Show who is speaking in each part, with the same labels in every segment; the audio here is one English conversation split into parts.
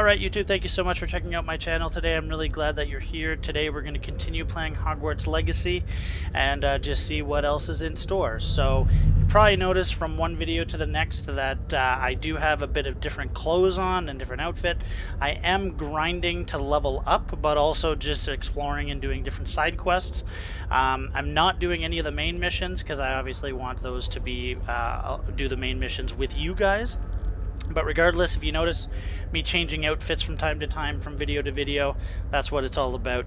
Speaker 1: Alright YouTube, thank you so much for checking out my channel today. I'm really glad that you're here. Today we're going to continue playing Hogwarts Legacy and just see what else is in store. So you probably noticed from one video to the next that I do have a bit of different clothes on and different outfit. I am grinding to level up, but also just exploring and doing different side quests. I'm not doing any of the main missions because I obviously want those to be do the main missions with you guys. But regardless, if you notice me changing outfits from time to time, from video to video, that's what it's all about.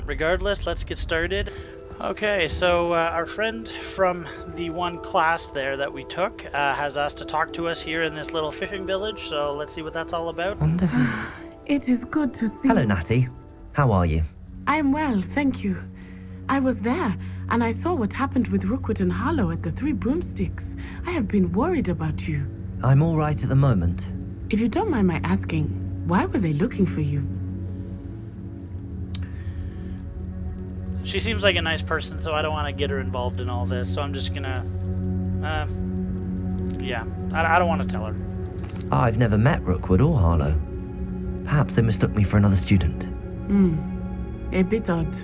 Speaker 1: Regardless, let's get started. Okay, so our friend from the one class there that we took has asked to talk to us here in this little fishing village, so let's see what that's all about.
Speaker 2: Wonderful.
Speaker 3: It is good to see
Speaker 2: Hello,
Speaker 3: you.
Speaker 2: Natty. How are you?
Speaker 3: I am well, thank you. I was there, and I saw what happened with Rookwood and Harlow at the Three Broomsticks. I have been worried about you.
Speaker 2: I'm all right at the moment.
Speaker 3: If you don't mind my asking, why were they looking for you?
Speaker 1: She seems like a nice person, so I don't want to get her involved in all this, so I'm just gonna... yeah, I don't want to tell her.
Speaker 2: I've never met Rookwood or Harlow. Perhaps they mistook me for another student.
Speaker 3: A bit odd.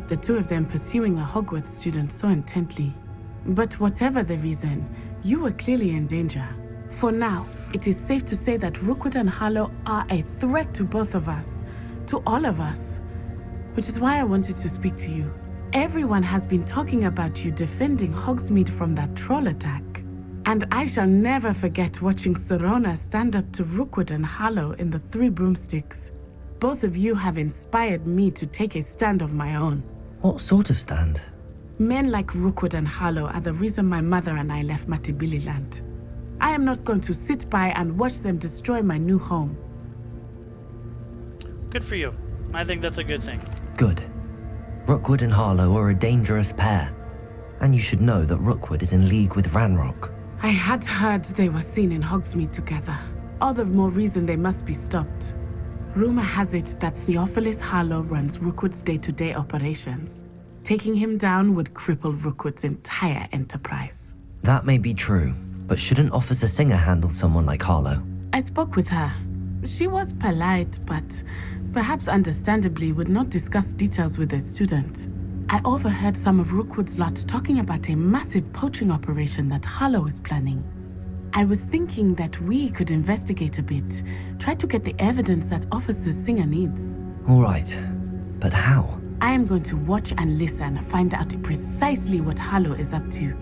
Speaker 3: The two of them pursuing a Hogwarts student so intently. But whatever the reason, you were clearly in danger. For now, it is safe to say that Rookwood and Harlow are a threat to both of us, to all of us. Which is why I wanted to speak to you. Everyone has been talking about you defending Hogsmeade from that troll attack. And I shall never forget watching Serona stand up to Rookwood and Harlow in the Three Broomsticks. Both of you have inspired me to take a stand of my own.
Speaker 2: What sort of stand?
Speaker 3: Men like Rookwood and Harlow are the reason my mother and I left Matibililand. I am not going to sit by and watch them destroy my new home.
Speaker 1: Good for you. I think that's a good thing.
Speaker 2: Good. Rookwood and Harlow are a dangerous pair. And you should know that Rookwood is in league with Ranrock.
Speaker 3: I had heard they were seen in Hogsmeade together. All the more reason they must be stopped. Rumor has it that Theophilus Harlow runs Rookwood's day-to-day operations. Taking him down would cripple Rookwood's entire enterprise.
Speaker 2: That may be true, but shouldn't Officer Singer handle someone like Harlow?
Speaker 3: I spoke with her. She was polite, but perhaps understandably would not discuss details with a student. I overheard some of Rookwood's lot talking about a massive poaching operation that Harlow is planning. I was thinking that we could investigate a bit, try to get the evidence that Officer Singer needs.
Speaker 2: All right, but how?
Speaker 3: I am going to watch and listen, find out precisely what Harlow is up to.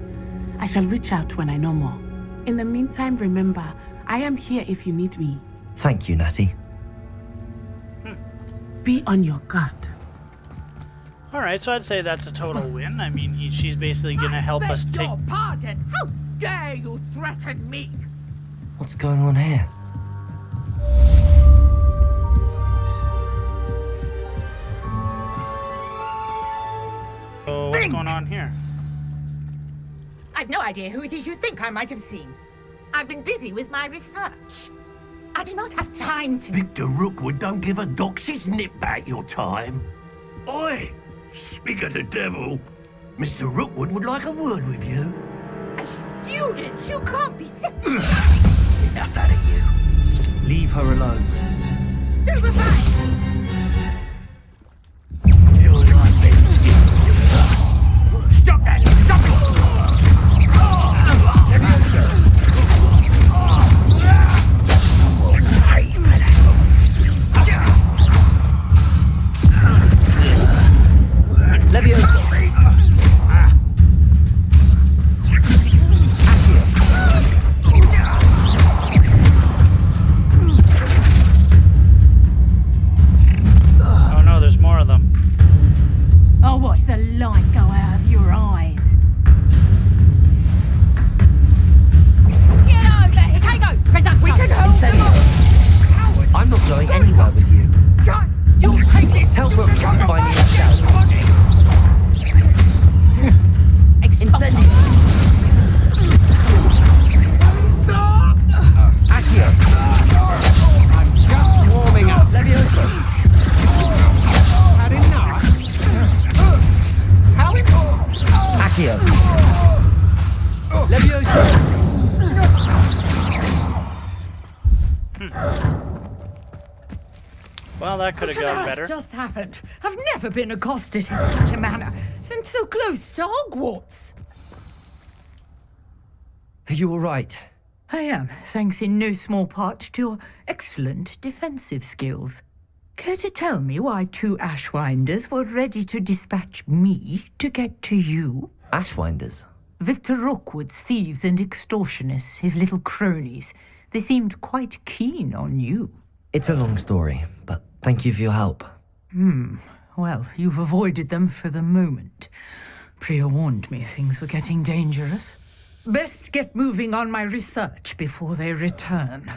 Speaker 3: I shall reach out when I know more. In the meantime, remember, I am here if you need me.
Speaker 2: Thank you, Natty.
Speaker 3: Be on your guard.
Speaker 1: Alright, so I'd say that's a total win. I mean, she's basically going to help us take...
Speaker 4: Your pardon! How dare you threaten me?
Speaker 2: What's going on here?
Speaker 1: So what's going on here?
Speaker 4: I've no idea who it is you think I might have seen. I've been busy with my research. I do not have time to...
Speaker 5: Victor Rookwood don't give a doxy's nip back your time. Oi! Speak of the devil. Mr. Rookwood would like a word with you.
Speaker 4: A student? You can't be serious.
Speaker 5: Enough out of you.
Speaker 2: Leave her alone.
Speaker 4: Stupefy!
Speaker 5: You're like this. Stop that! Stop it! Pay for that.
Speaker 2: Leviosa!
Speaker 1: Well, that could have
Speaker 4: What on
Speaker 1: gone
Speaker 4: earth
Speaker 1: better.
Speaker 4: just happened? I've never been accosted in such a manner, and so close to Hogwarts.
Speaker 2: Are you all right?
Speaker 4: I am, thanks in no small part to your excellent defensive skills. Care to tell me why 2 Ashwinders were ready to dispatch me to get to you?
Speaker 2: Ashwinders?
Speaker 4: Victor Rookwood's thieves and extortionists, his little cronies. They seemed quite keen on you.
Speaker 2: It's a long story, but thank you for your help.
Speaker 4: Well, you've avoided them for the moment. Priya warned me things were getting dangerous. Best get moving on my research before they return.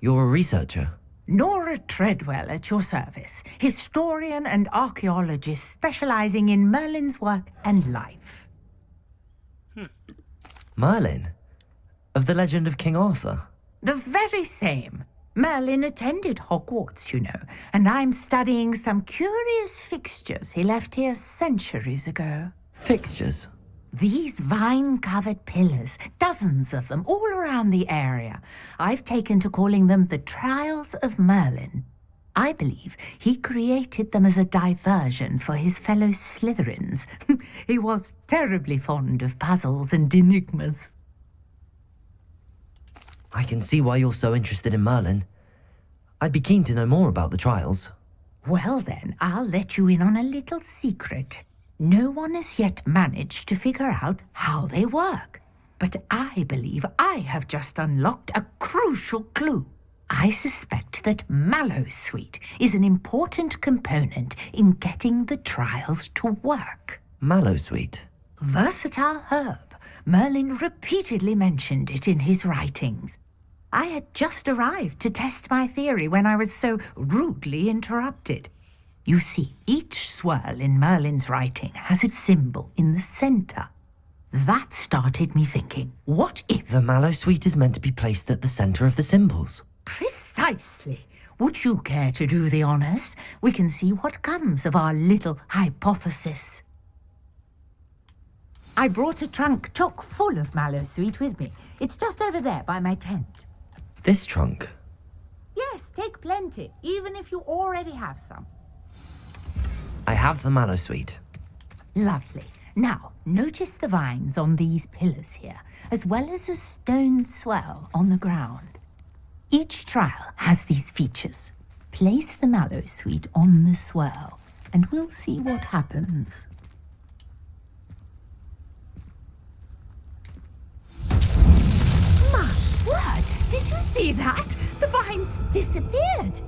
Speaker 2: You're a researcher?
Speaker 4: Nora Treadwell at your service, historian and archaeologist specializing in Merlin's work and life.
Speaker 2: Merlin? Of the legend of King Arthur?
Speaker 4: The very same. Merlin attended Hogwarts, you know, and I'm studying some curious fixtures he left here centuries ago.
Speaker 2: Fixtures?
Speaker 4: These vine-covered pillars, dozens of them, all around the area. I've taken to calling them the Trials of Merlin. I believe he created them as a diversion for his fellow Slytherins. He was terribly fond of puzzles and enigmas.
Speaker 2: I can see why you're so interested in Merlin. I'd be keen to know more about the trials.
Speaker 4: Well then, I'll let you in on a little secret. No one has yet managed to figure out how they work. But I believe I have just unlocked a crucial clue. I suspect that Mallowsweet is an important component in getting the trials to work.
Speaker 2: Mallowsweet?
Speaker 4: Versatile herb. Merlin repeatedly mentioned it in his writings. I had just arrived to test my theory when I was so rudely interrupted. You see, each swirl in Merlin's writing has its symbol in the center. That started me thinking, what if...
Speaker 2: The Mallowsweet is meant to be placed at the center of the symbols.
Speaker 4: Precisely. Would you care to do the honors? We can see what comes of our little hypothesis. I brought a trunk chock full of Mallowsweet with me. It's just over there by my tent.
Speaker 2: This trunk?
Speaker 4: Yes, take plenty, even if you already have some.
Speaker 2: I have the Mallowsweet.
Speaker 4: Lovely. Now, notice the vines on these pillars here, as well as a stone swell on the ground. Each trial has these features. Place the Mallowsweet on the swell, and we'll see what happens. My word! Did you see that? The vines disappeared!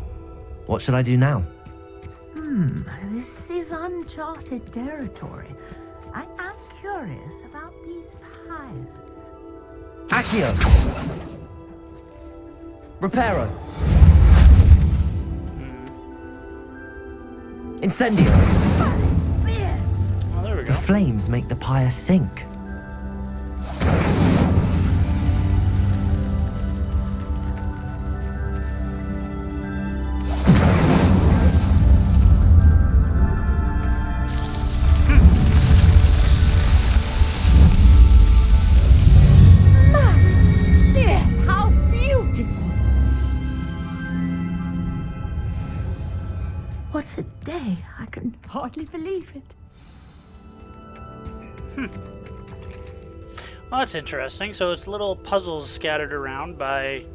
Speaker 2: What should I do now?
Speaker 4: This is uncharted territory. I am curious about these pyres.
Speaker 2: Accio! Reparo! Incendio!
Speaker 1: Well, there we
Speaker 2: The
Speaker 1: go.
Speaker 2: flames make the pyre sink.
Speaker 4: Yes, how beautiful! What a day! I can hardly believe it.
Speaker 1: Well, that's interesting. So it's little puzzles scattered around by...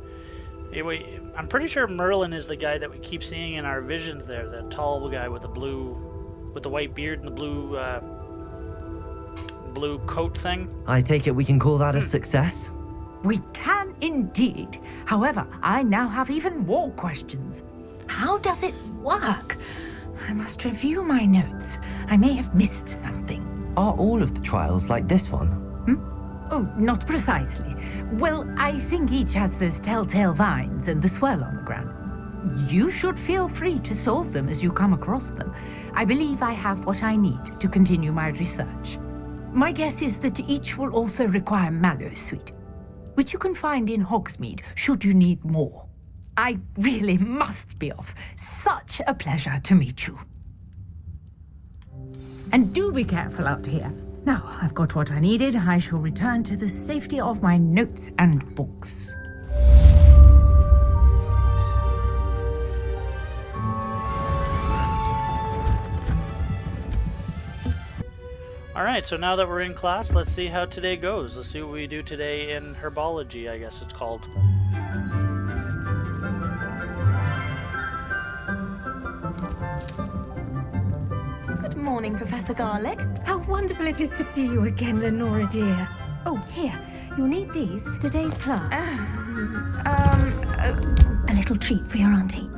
Speaker 1: Hey, wait, I'm pretty sure Merlin is the guy that we keep seeing in our visions there. The tall guy with the blue... with the white beard and the blue... blue coat thing.
Speaker 2: I take it we can call that a success?
Speaker 4: We can indeed. However, I now have even more questions. How does it work? I must review my notes. I may have missed something.
Speaker 2: Are all of the trials like this one?
Speaker 4: Oh, not precisely. Well, I think each has those telltale vines and the swirl on the ground. You should feel free to solve them as you come across them. I believe I have what I need to continue my research. My guess is that each will also require Mallowsweet, which you can find in Hogsmeade should you need more. I really must be off. Such a pleasure to meet you. And do be careful out here. Now, I've got what I needed. I shall return to the safety of my notes and books.
Speaker 1: Alright, so now that we're in class, let's see how today goes. Let's see what we do today in herbology, I guess it's called.
Speaker 6: Good morning, Professor Garlick.
Speaker 7: How wonderful it is to see you again, Lenora dear.
Speaker 6: Oh, here. You'll need these for today's class. A little treat for your auntie.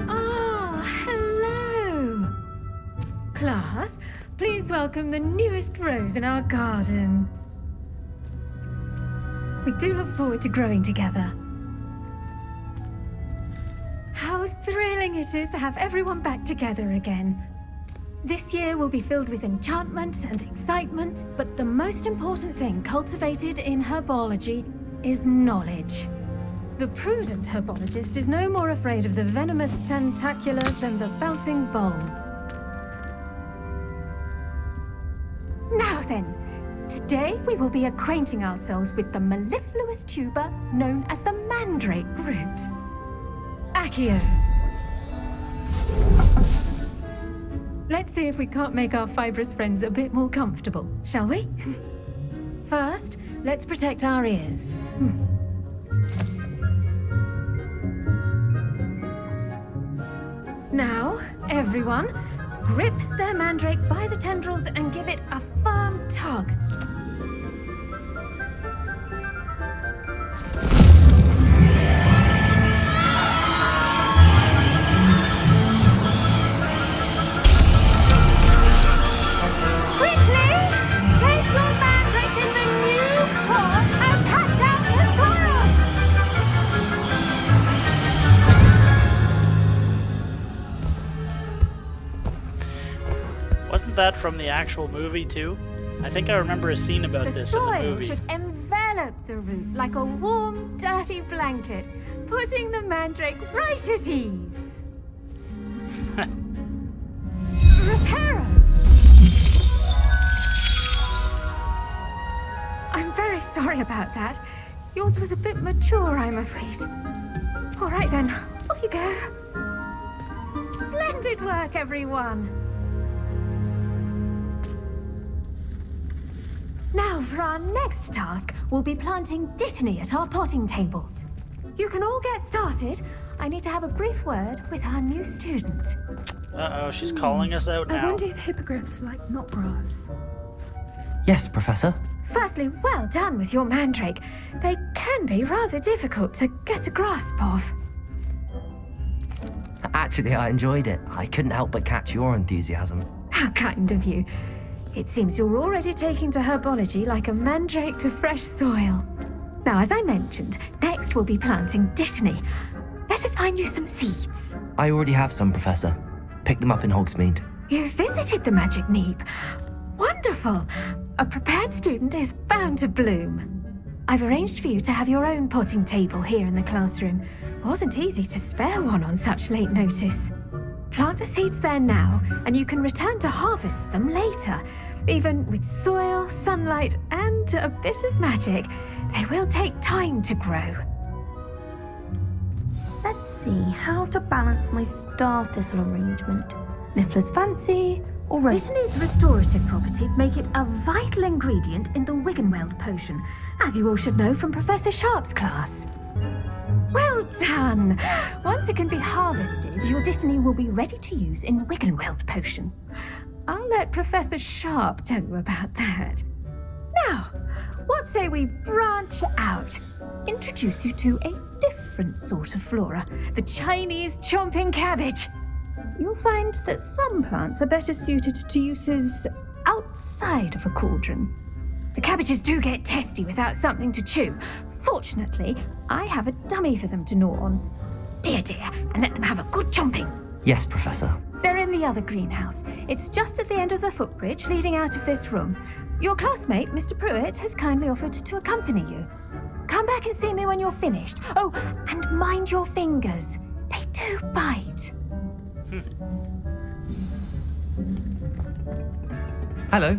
Speaker 7: Oh, hello. Class, please welcome the newest rose in our garden. We do look forward to growing together. How thrilling it is to have everyone back together again. This year will be filled with enchantment and excitement, but the most important thing cultivated in herbology is knowledge. The prudent herbologist is no more afraid of the venomous tentacula than the bouncing bulb. Now then, today we will be acquainting ourselves with the mellifluous tuber known as the mandrake root. Accio. Let's see if we can't make our fibrous friends a bit more comfortable, shall we? First, let's protect our ears. Now, everyone, grip their mandrake by the tendrils and give it a firm tug.
Speaker 1: Wasn't that from the actual movie too? I think I remember a scene about this in the
Speaker 7: soil
Speaker 1: movie.
Speaker 7: should envelop the root like a warm, dirty blanket, putting the mandrake right at ease. Reparo! I'm very sorry about that. Yours was a bit mature, I'm afraid. All right then, off you go. Splendid work, everyone. Now, for our next task, we'll be planting dittany at our potting tables. You can all get started. I need to have a brief word with our new student.
Speaker 1: Uh-oh, she's calling us out
Speaker 8: I
Speaker 1: now.
Speaker 8: wonder if hippogriffs like knotgrass.
Speaker 2: Yes, Professor.
Speaker 7: Firstly, well done with your mandrake. They can be rather difficult to get a grasp of.
Speaker 2: Actually, I enjoyed it. I couldn't help but catch your enthusiasm.
Speaker 7: How kind of you. It seems you're already taking to herbology like a mandrake to fresh soil. Now, as I mentioned, next we'll be planting dittany. Let us find you some seeds.
Speaker 2: I already have some, Professor. Picked them up in Hogsmeade.
Speaker 7: You visited the Magic Neep. Wonderful. A prepared student is bound to bloom. I've arranged for you to have your own potting table here in the classroom. Wasn't easy to spare one on such late notice. Plant the seeds there now, and you can return to harvest them later. Even with soil, sunlight, and a bit of magic, they will take time to grow.
Speaker 6: Let's see how to balance my star thistle arrangement. Niffler's fancy or rose.
Speaker 7: Dittany's restorative properties make it a vital ingredient in the Wiggenweld potion, as you all should know from Professor Sharp's class. Well done! Once it can be harvested, your dittany will be ready to use in Wiggenweld potion. I'll let Professor Sharp tell you about that. Now, what say we branch out? Introduce you to a different sort of flora, the Chinese chomping cabbage. You'll find that some plants are better suited to uses outside of a cauldron. The cabbages do get testy without something to chew. Fortunately, I have a dummy for them to gnaw on. Be a dear and let them have a good chomping.
Speaker 2: Yes, Professor.
Speaker 7: They're in the other greenhouse. It's just at the end of the footbridge leading out of this room. Your classmate, Mr. Pruitt, has kindly offered to accompany you. Come back and see me when you're finished. Oh, and mind your fingers. They do bite.
Speaker 9: Hello.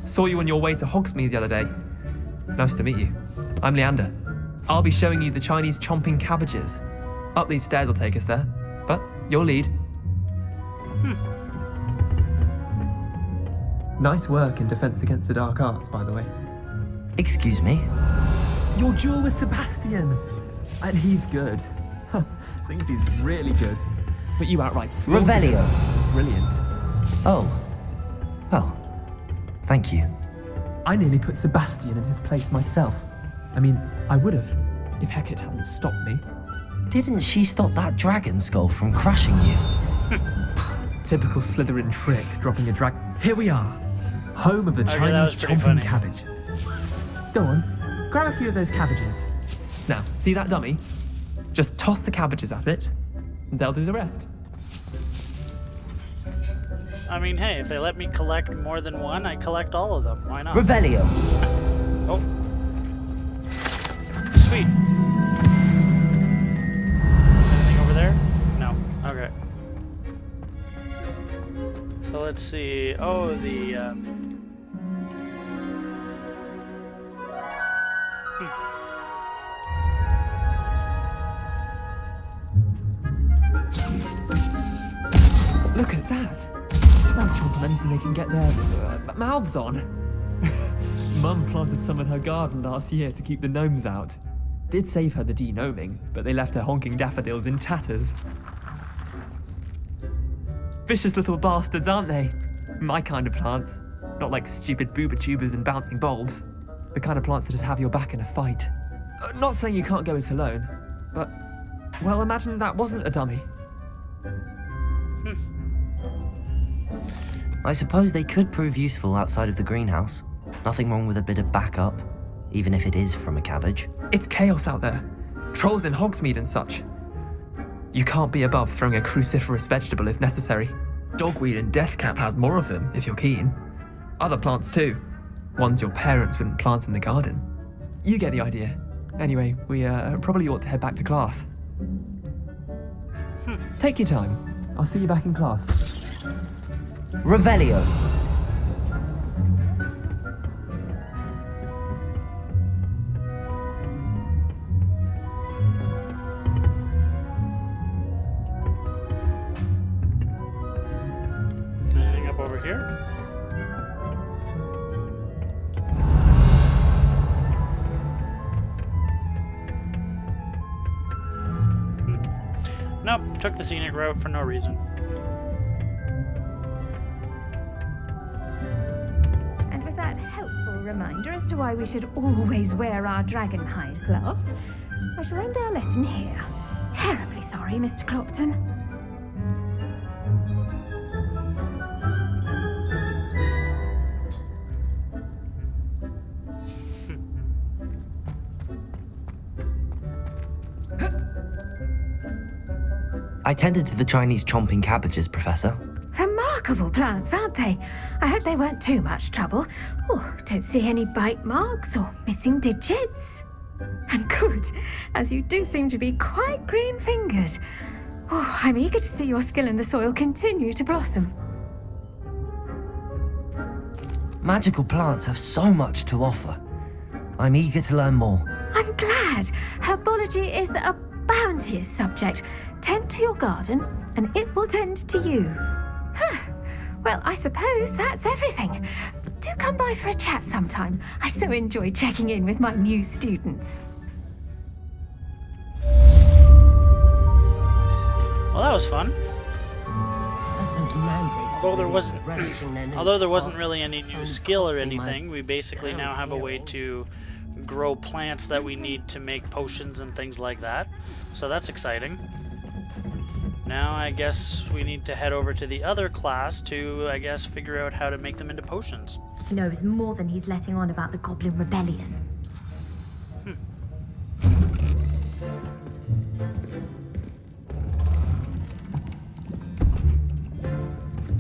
Speaker 9: Saw you on your way to Hogsmeade the other day. Nice to meet you. I'm Leander. I'll be showing you the Chinese chomping cabbages. Up these stairs will take us there, but you'll lead. Nice work in Defense Against the Dark Arts, by the way.
Speaker 2: Excuse me?
Speaker 9: Your duel with Sebastian! And he's good. Thinks he's really good. But you outright slaughtered him.
Speaker 2: Revelio.
Speaker 9: Brilliant.
Speaker 2: Oh. Well, thank you.
Speaker 9: I nearly put Sebastian in his place myself. I mean, I would have, if Hecate hadn't stopped me.
Speaker 2: Didn't she stop that dragon skull from crushing you?
Speaker 9: Typical Slytherin trick, dropping a drag. Here we are, home of the
Speaker 1: Okay, that was
Speaker 9: Chinese
Speaker 1: pretty
Speaker 9: chomping
Speaker 1: funny.
Speaker 9: cabbage. Go on, grab a few of those cabbages. Now, see that dummy? Just toss the cabbages at it, and they'll do the rest.
Speaker 1: I mean, hey, if they let me collect more than one, I collect all of them. Why not?
Speaker 2: Revelio.
Speaker 1: Oh. Sweet. Anything over there? No. Okay. So let's see. Oh, the...
Speaker 9: Look at that! They'll chomp on anything they can get their mouths on. Mum planted some in her garden last year to keep the gnomes out. Did save her the de-gnoming, but they left her honking daffodils in tatters. Vicious little bastards, aren't they? My kind of plants. Not like stupid booba tubers and bouncing bulbs. The kind of plants that'd have your back in a fight. Not saying you can't go it alone, but... well, imagine that wasn't a dummy.
Speaker 2: I suppose they could prove useful outside of the greenhouse. Nothing wrong with a bit of backup, even if it is from a cabbage.
Speaker 9: It's chaos out there. Trolls in Hogsmeade and such. You can't be above throwing a cruciferous vegetable if necessary. Dogweed and deathcap has more of them, if you're keen. Other plants too. Ones your parents wouldn't plant in the garden. You get the idea. Anyway, we probably ought to head back to class. Take your time. I'll see you back in class.
Speaker 2: Revelio.
Speaker 1: Anything up over here? Nope, took the scenic route for no reason.
Speaker 7: And with that helpful reminder as to why we should always wear our dragon hide gloves, I shall end our lesson here. Terribly sorry, Mr. Clopton.
Speaker 2: I tended to the Chinese chomping cabbages, Professor.
Speaker 7: Remarkable plants, aren't they? I hope they weren't too much trouble. Oh, don't see any bite marks or missing digits. And good, as you do seem to be quite green-fingered. Oh, I'm eager to see your skill in the soil continue to blossom.
Speaker 2: Magical plants have so much to offer. I'm eager to learn more.
Speaker 7: I'm glad. Herbology is a bounteous subject. Tend to your garden, and it will tend to you. Huh. Well, I suppose that's everything. Do come by for a chat sometime. I so enjoy checking in with my new students.
Speaker 1: Well, that was fun. Although there wasn't really any new skill or anything, we basically now have a way to grow plants that we need to make potions and things like that. So that's exciting. Now I guess we need to head over to the other class to, I guess, figure out how to make them into potions.
Speaker 7: He knows more than he's letting on about the Goblin Rebellion.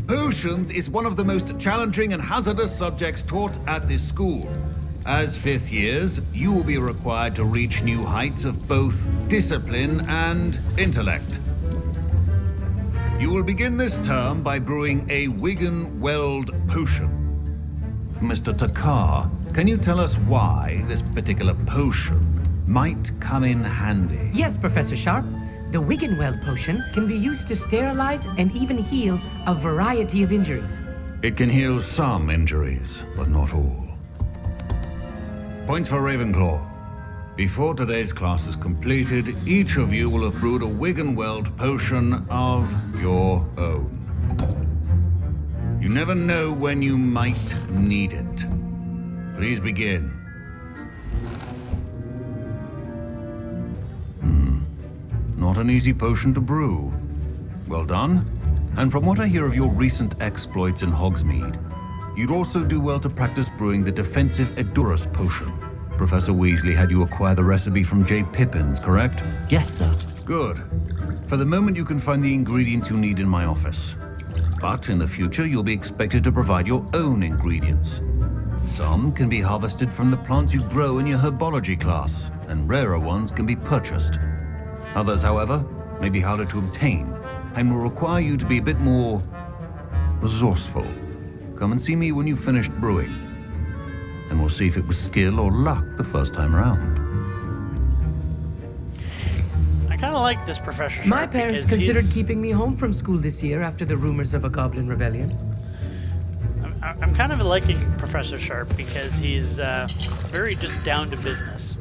Speaker 10: Potions is one of the most challenging and hazardous subjects taught at this school. As fifth years, you will be required to reach new heights of both discipline and intellect. You will begin this term by brewing a Wigan-Weld potion. Mr. Takar, can you tell us why this particular potion might come in handy?
Speaker 11: Yes, Professor Sharp. The Wiggenweld potion can be used to sterilize and even heal a variety of injuries.
Speaker 10: It can heal some injuries, but not all. Points for Ravenclaw. Before today's class is completed, each of you will have brewed a Wiggenweld potion of your own. You never know when you might need it. Please begin. Not an easy potion to brew. Well done. And from what I hear of your recent exploits in Hogsmeade, you'd also do well to practice brewing the defensive Edurus potion. Professor Weasley had you acquire the recipe from J. Pippins, correct?
Speaker 2: Yes, sir.
Speaker 10: Good. For the moment, you can find the ingredients you need in my office. But in the future, you'll be expected to provide your own ingredients. Some can be harvested from the plants you grow in your herbology class, and rarer ones can be purchased. Others, however, may be harder to obtain, and will require you to be a bit more resourceful. Come and see me when you've finished brewing, and we'll see if it was skill or luck the first time around.
Speaker 1: I kind of like this Professor Sharp.
Speaker 11: My parents
Speaker 1: because
Speaker 11: considered
Speaker 1: he's-
Speaker 11: keeping me home from school this year after the rumors of a goblin rebellion.
Speaker 1: I'm kind of liking Professor Sharp because he's very just down to business.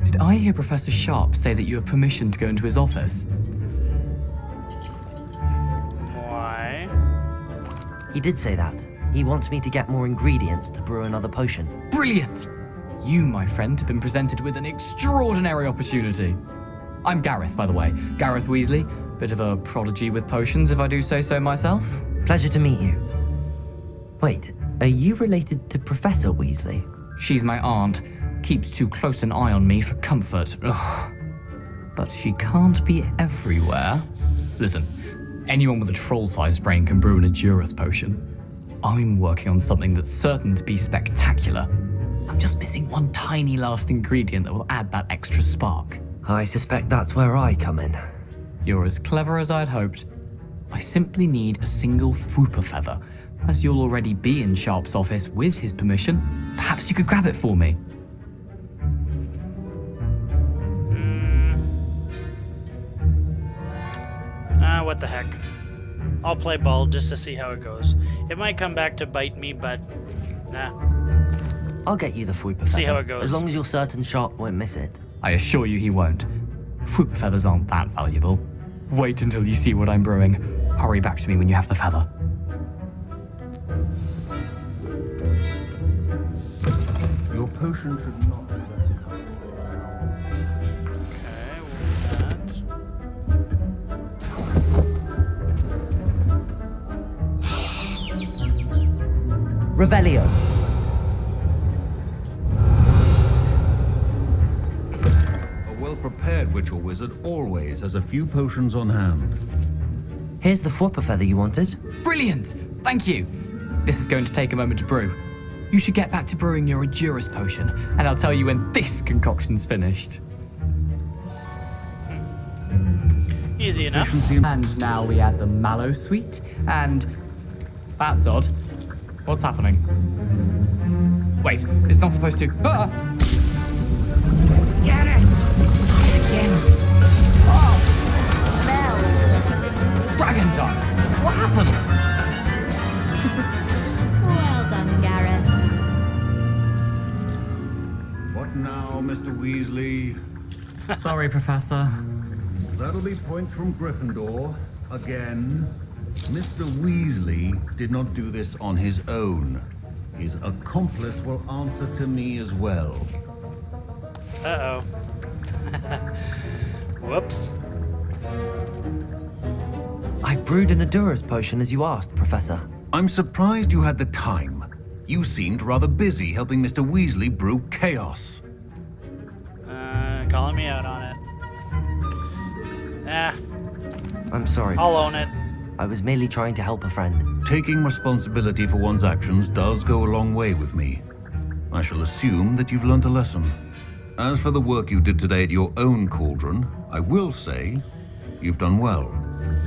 Speaker 12: Did I hear Professor Sharp say that you have permission to go into his office?
Speaker 1: Why?
Speaker 2: He did say that. He wants me to get more ingredients to brew another potion.
Speaker 12: Brilliant! You, my friend, have been presented with an extraordinary opportunity. I'm Gareth, by the way. Gareth Weasley. Bit of a prodigy with potions, if I do say so myself.
Speaker 2: Pleasure to meet you. Wait, are you related to Professor Weasley?
Speaker 12: She's my aunt. Keeps too close an eye on me for comfort. Ugh. But she can't be everywhere. Listen, anyone with a troll-sized brain can brew an Edurus potion. I'm working on something that's certain to be spectacular. I'm just missing one tiny last ingredient that will add that extra spark.
Speaker 2: I suspect that's where I come in.
Speaker 12: You're as clever as I'd hoped. I simply need a single Fwooper feather. As you'll already be in Sharp's office with his permission, perhaps you could grab it for me.
Speaker 1: What the heck. I'll play ball just to see how it goes. It might come back to bite me, but nah.
Speaker 2: I'll get you the Fwooper feather.
Speaker 1: See how it goes.
Speaker 2: As long as you're certain Sharp won't miss it.
Speaker 12: I assure you he won't. Fwooper feathers aren't that valuable. Wait until you see what I'm brewing. Hurry back to me when you have the feather.
Speaker 10: Your potion should not...
Speaker 1: Okay, we'll do that.
Speaker 2: Revelio.
Speaker 10: A well-prepared witch or wizard always has a few potions on hand.
Speaker 2: Here's the Fwooper feather you wanted.
Speaker 12: Brilliant! Thank you! This is going to take a moment to brew. You should get back to brewing your Edurus potion, and I'll tell you when this concoction's finished.
Speaker 1: Easy enough.
Speaker 12: And now we add the mallow sweet, and... That's odd. What's happening? Wait, it's not supposed to... Ah!
Speaker 4: Get it! Again.
Speaker 12: Oh! Dragon Dog! What happened?
Speaker 7: Well done, Gareth.
Speaker 10: What now, Mr. Weasley?
Speaker 12: Sorry, Professor.
Speaker 10: That'll be points from Gryffindor. Again. Mr. Weasley did not do this on his own. His accomplice will answer to me as well.
Speaker 1: Uh-oh. Whoops.
Speaker 2: I brewed an Edurus potion as you asked, Professor.
Speaker 10: I'm surprised you had the time. You seemed rather busy helping Mr. Weasley brew chaos.
Speaker 1: Calling me out on it.
Speaker 2: I'm sorry,
Speaker 1: I'll own
Speaker 2: Professor.
Speaker 1: it.
Speaker 2: I was merely trying to help a friend.
Speaker 10: Taking responsibility for one's actions does go a long way with me. I shall assume that you've learnt a lesson. As for the work you did today at your own cauldron, I will say you've done well.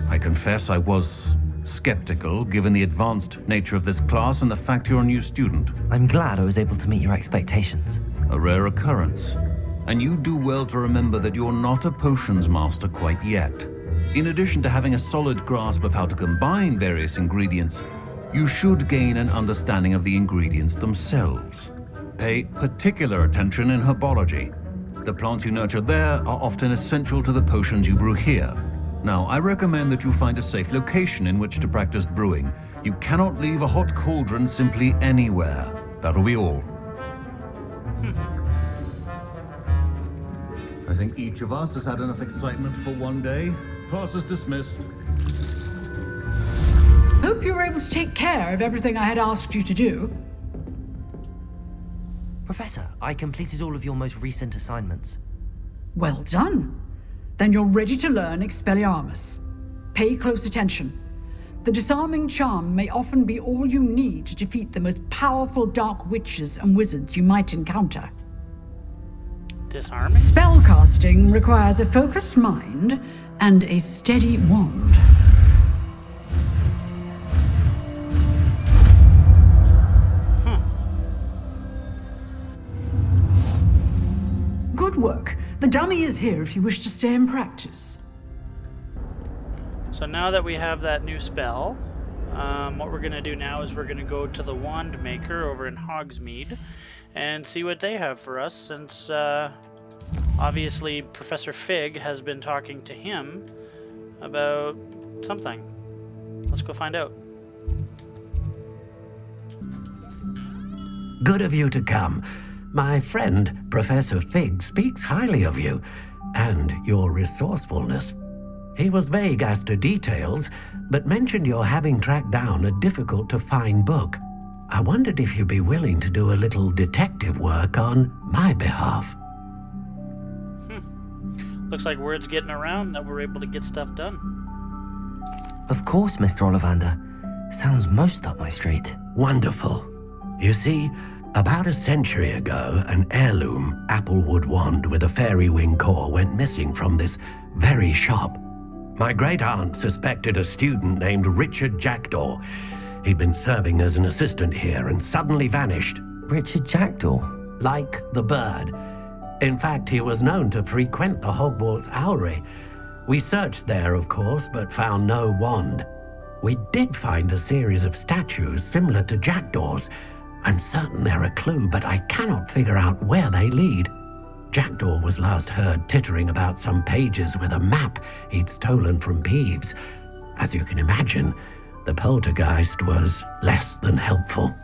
Speaker 10: I confess I was skeptical given the advanced nature of this class and the fact you're a new student.
Speaker 2: I'm glad I was able to meet your expectations.
Speaker 10: A rare occurrence. And you do well to remember that you're not a potions master quite yet. In addition to having a solid grasp of how to combine various ingredients, you should gain an understanding of the ingredients themselves. Pay particular attention in herbology. The plants you nurture there are often essential to the potions you brew here. Now, I recommend that you find a safe location in which to practice brewing. You cannot leave a hot cauldron simply anywhere. That'll be all. I think each of us has had enough excitement for one day. Class is dismissed.
Speaker 13: Hope you were able to take care of everything I had asked you to do.
Speaker 2: Professor, I completed all of your most recent assignments.
Speaker 13: Well done. Then you're ready to learn Expelliarmus. Pay close attention. The disarming charm may often be all you need to defeat the most powerful dark witches and wizards you might encounter.
Speaker 1: Disarming?
Speaker 13: Spellcasting requires a focused mind and a steady wand. Good work. The dummy is here if you wish to stay and practice.
Speaker 1: So now that we have that new spell, what we're going to do now is we're going to go to the Wand Maker over in Hogsmeade and see what they have for us, since obviously Professor Fig has been talking to him about something. Let's go find out.
Speaker 5: Good of you to come. My friend, Professor Fig, speaks highly of you and your resourcefulness. He was vague as to details, but mentioned your having tracked down a difficult-to-find book. I wondered if you'd be willing to do a little detective work on my behalf.
Speaker 1: Looks like word's getting around that we're able to get stuff done.
Speaker 2: Of course, Mr. Ollivander. Sounds most up my street.
Speaker 5: Wonderful. You see, about a century ago, an heirloom applewood wand with a fairy wing core went missing from this very shop. My great-aunt suspected a student named Richard Jackdaw. He'd been serving as an assistant here and suddenly vanished.
Speaker 2: Richard Jackdaw?
Speaker 5: Like the bird. In fact, he was known to frequent the Hogwarts Owlery. We searched there, of course, but found no wand. We did find a series of statues similar to Jackdaw's. I'm certain they're a clue, but I cannot figure out where they lead. Jackdaw was last heard tittering about some pages with a map he'd stolen from Peeves. As you can imagine, the poltergeist was less than helpful.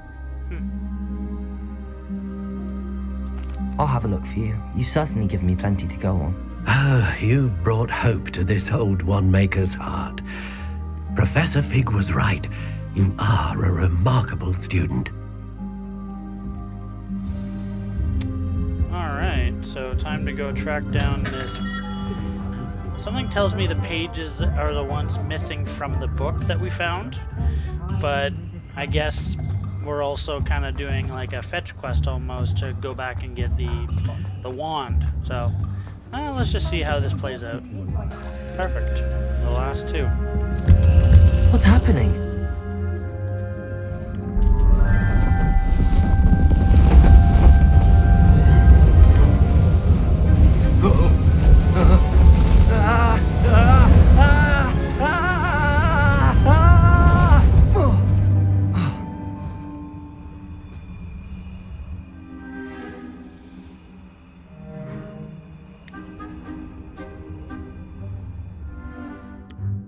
Speaker 2: I'll have a look for you. You've certainly given me plenty to go on.
Speaker 5: Ah, you've brought hope to this old wand-maker's heart. Professor Fig was right. You are a remarkable student.
Speaker 1: Alright, so time to go track down this. Something tells me the pages are the ones missing from the book that we found, but I guess we're also kind of doing like a fetch quest almost to go back and get the wand. So let's just see how this plays out. Perfect. The last two.
Speaker 2: What's happening?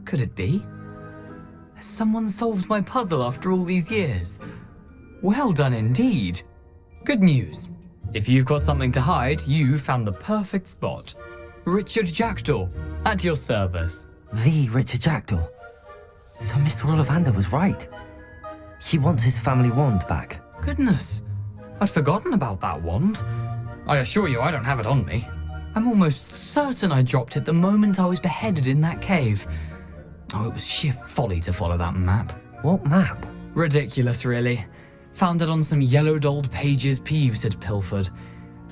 Speaker 12: Could it be? Has someone solved my puzzle after all these years? Well done indeed. Good news. If you've got something to hide, you found the perfect spot. Richard Jackdaw, at your service.
Speaker 2: The Richard Jackdaw. So Mr. Ollivander was right. He wants his family wand back.
Speaker 12: Goodness, I'd forgotten about that wand. I assure you I don't have it on me. I'm almost certain I dropped it the moment I was beheaded in that cave. Oh, it was sheer folly to follow that map.
Speaker 2: What map?
Speaker 12: Ridiculous, really. Found it on some yellowed old pages Peeves had pilfered.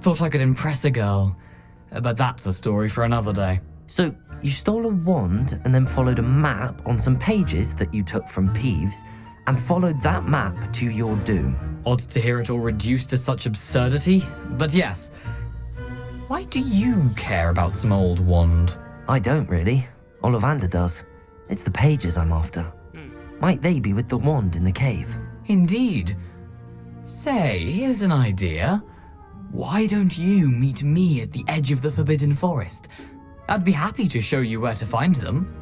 Speaker 12: Thought I could impress a girl. But that's a story for another day.
Speaker 2: So, you stole a wand and then followed a map on some pages that you took from Peeves and followed that map to your doom.
Speaker 12: Odd to hear it all reduced to such absurdity, but yes. Why do you care about some old wand?
Speaker 2: I don't really. Ollivander does. It's the pages I'm after. Might they be with the wand in the cave?
Speaker 12: Indeed. Say, here's an idea. Why don't you meet me at the edge of the Forbidden Forest? I'd be happy to show you where to find them.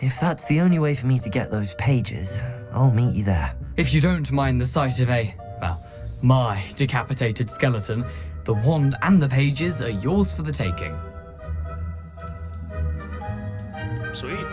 Speaker 2: If that's the only way for me to get those pages, I'll meet you there.
Speaker 12: If you don't mind the sight of my decapitated skeleton, the wand and the pages are yours for the taking.
Speaker 1: Sweet.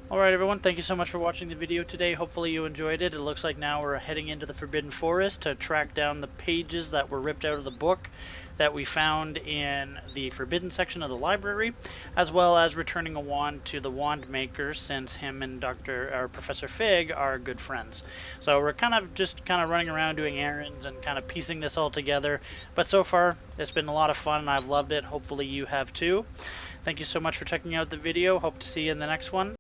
Speaker 1: Alright everyone, thank you so much for watching the video today. Hopefully you enjoyed it. It looks like now we're heading into the Forbidden Forest to track down the pages that were ripped out of the book that we found in the Forbidden section of the library, as well as returning a wand to the wand maker, since him and Professor Fig are good friends. So we're kind of running around doing errands and kind of piecing this all together. But so far, it's been a lot of fun and I've loved it. Hopefully you have too. Thank you so much for checking out the video. Hope to see you in the next one.